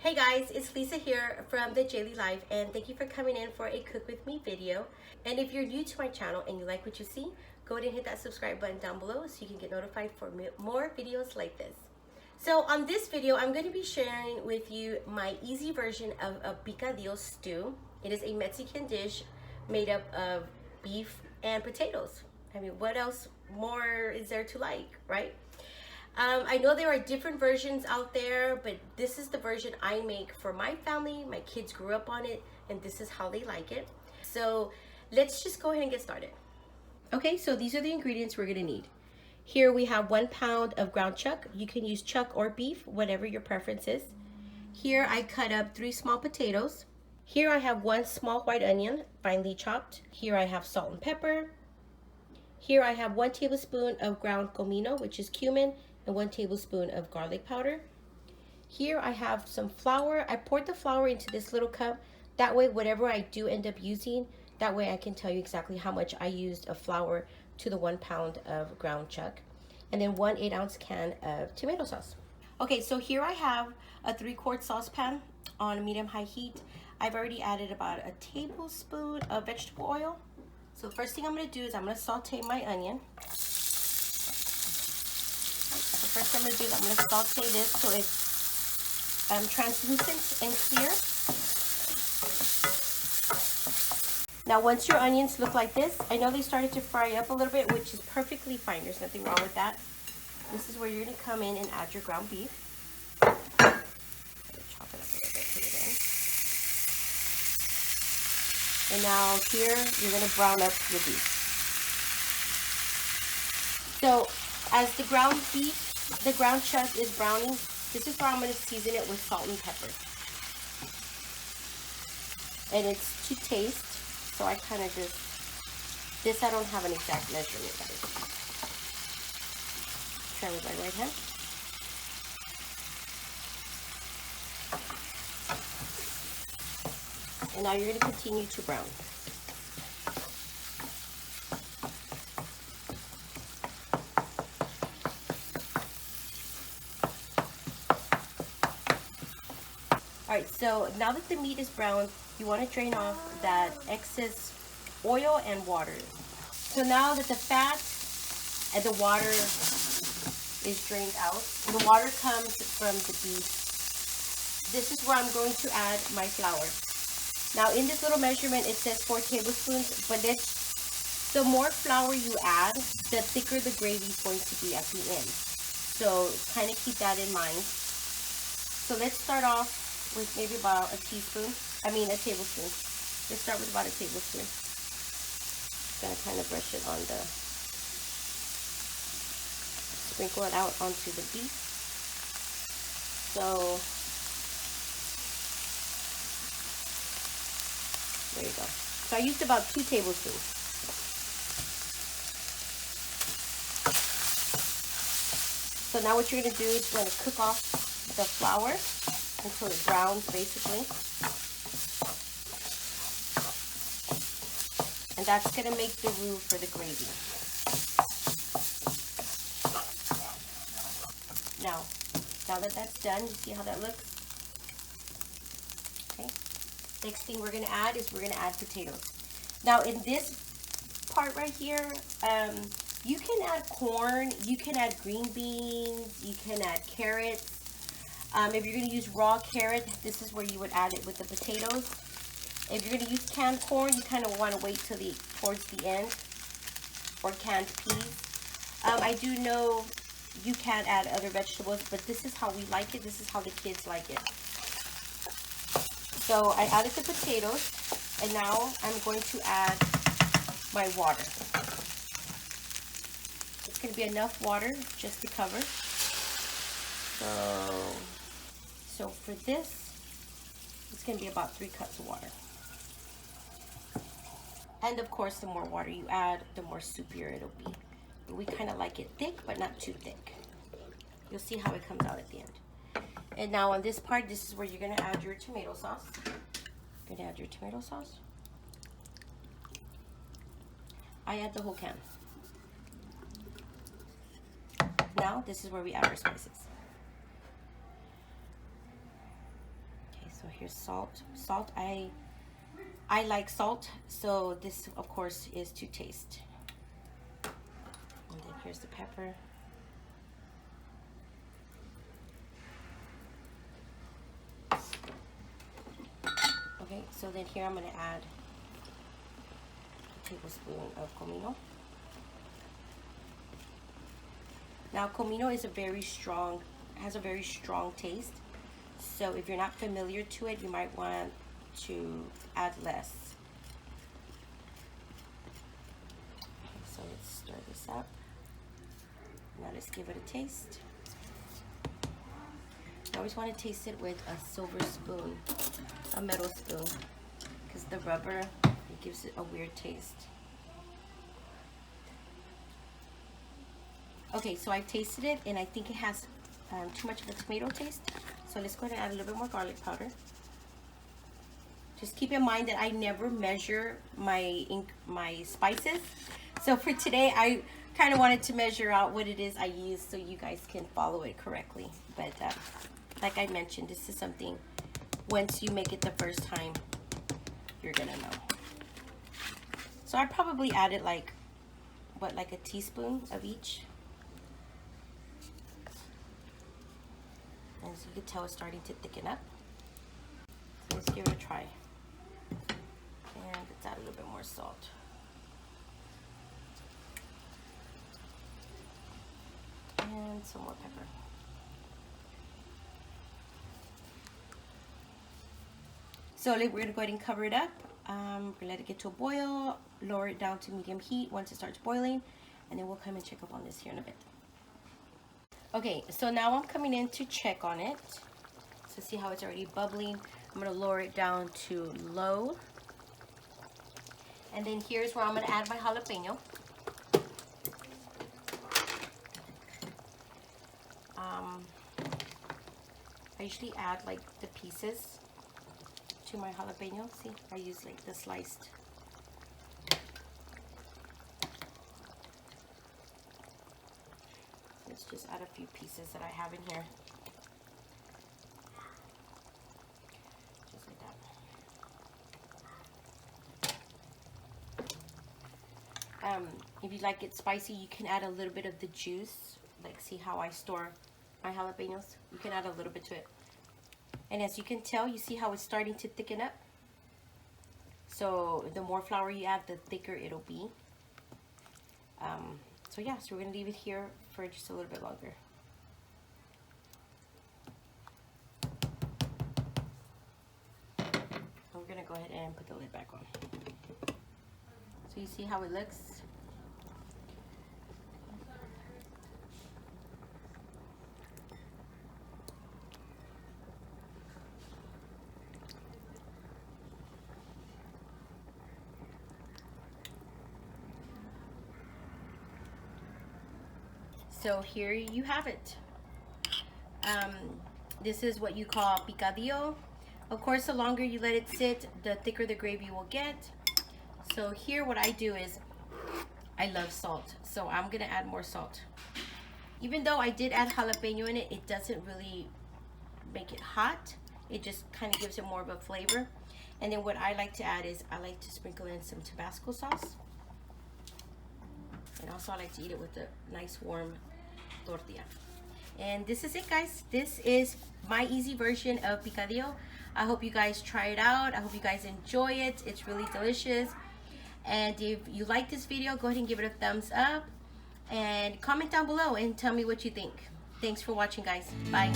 Hey guys, it's Lisa here from the Daily Life, and thank you for coming in for a cook with me video. And if you're new to my channel and you like what you see, go ahead and hit that subscribe button down below so you can get notified for more videos like this. So on this video, I'm going to be sharing with you my easy version of a picadillo stew. It is a Mexican dish made up of beef and potatoes. I mean, what else more is there to like, right? I know there are different versions out there, but this is the version I make for my family. My kids grew up on it, and this is how they like it. So let's just go ahead and get started. Okay, so these are the ingredients we're gonna need. Here we have 1 pound of ground chuck. You can use chuck or beef, whatever your preference is. Here I cut up 3 small potatoes. Here I have 1 small white onion, finely chopped. Here I have salt and pepper. Here I have 1 tablespoon of ground comino, which is cumin, and 1 tablespoon of garlic powder. Here I have some flour. I poured the flour into this little cup. That way, whatever I do end up using, that way I can tell you exactly how much I used of flour to the 1 pound of ground chuck. And then 1 8-ounce can of tomato sauce. Okay, so here I have a 3-quart saucepan on medium-high heat. I've already added about a tablespoon of vegetable oil. So the first thing I'm gonna do is I'm gonna saute my onion. First thing I'm going to do is I'm going to saute this so it's translucent and clear. Now once your onions look like this, I know they started to fry up a little bit, which is perfectly fine. There's nothing wrong with that. This is where you're going to come in and add your ground beef. Chop it up a little bit, put it in. And now here you're going to brown up your beef. So as the ground chuck is browning, this is where I'm going to season it with salt and pepper. And it's to taste, so I kind of just, this I don't have an exact measurement, guys. Try with my right hand. And now you're going to continue to brown. Alright, so now that the meat is brown, you want to drain off that excess oil and water. So now that the fat and the water is drained out, the water comes from the beef. This is where I'm going to add my flour. Now in this little measurement it says 4 tablespoons, but the more flour you add, the thicker the gravy is going to be at the end. So kind of keep that in mind. So let's start off with maybe about a tablespoon. Let's start with about a tablespoon. Just gonna kind of brush it on sprinkle it out onto the beef. So there you go. So I used about 2 tablespoons. So now what you're gonna do is you're gonna cook off the flour until it browns, basically. And that's going to make the roux for the gravy. Now that that's done, you see how that looks? Okay. Next thing we're going to add is we're going to add potatoes. Now in this part right here, you can add corn, you can add green beans, you can add carrots. If you're going to use raw carrot, this is where you would add it with the potatoes. If you're going to use canned corn, you kind of want to wait till towards the end, or canned peas. I do know you can add other vegetables, but this is how we like it. This is how the kids like it. So I added the potatoes, and now I'm going to add my water. It's going to be enough water just to cover. So for this, it's going to be about 3 cups of water. And of course, the more water you add, the more soupier it'll be. But we kind of like it thick, but not too thick. You'll see how it comes out at the end. And now on this part, this is where you're going to add your tomato sauce. You're going to add your tomato sauce. I add the whole can. Now, this is where we add our spices. here's salt. Salt, I like salt, so this of course is to taste. And then here's the pepper. Okay, so then here I'm going to add a tablespoon of comino. Now comino is has a very strong taste. So if you're not familiar to it, you might want to add less. Okay, so let's stir this up. Now let's give it a taste. I always want to taste it with a silver spoon, a metal spoon, because the rubber, it gives it a weird taste. Okay, so I've tasted it and I think it has too much of a tomato taste. So let's go ahead and add a little bit more garlic powder. Just keep in mind that I never measure my spices. So for today, I kind of wanted to measure out what it is I use so you guys can follow it correctly. But like I mentioned, this is something, once you make it the first time, you're gonna know. So I probably added like a teaspoon of each. And as you can tell, it's starting to thicken up. So let's give it a try. And let's add a little bit more salt. And some more pepper. So we're going to go ahead and cover it up. We're going to let it get to a boil, lower it down to medium heat once it starts boiling, and then we'll come and check up on this here in a bit. Okay, so now I'm coming in to check on it. So see how it's already bubbling. I'm going to lower it down to low. And then here's where I'm going to add my jalapeno. I usually add like the pieces to my jalapeno. See, I use like the sliced. Let's just add a few pieces that I have in here. Just like that. If you like it spicy, you can add a little bit of the juice. Like, see how I store my jalapenos? You can add a little bit to it. And as you can tell, you see how it's starting to thicken up? So the more flour you add, the thicker it'll be. So yeah, so we're gonna leave it here for just a little bit longer. And we're gonna go ahead and put the lid back on. So you see how it looks? So here you have it. This is what you call picadillo. Of course, the longer you let it sit, the thicker the gravy will get. So here what I do is, I love salt, so I'm gonna add more salt. Even though I did add jalapeno in it, it doesn't really make it hot. It just kind of gives it more of a flavor. And then what I like to add is, I like to sprinkle in some Tabasco sauce. And also I like to eat it with a nice warm tortilla. And this is it, guys. This is my easy version of picadillo. I hope you guys try it out. I hope you guys enjoy it. It's really delicious. And if you like this video, go ahead and give it a thumbs up. And comment down below and tell me what you think. Thanks for watching, guys. Bye.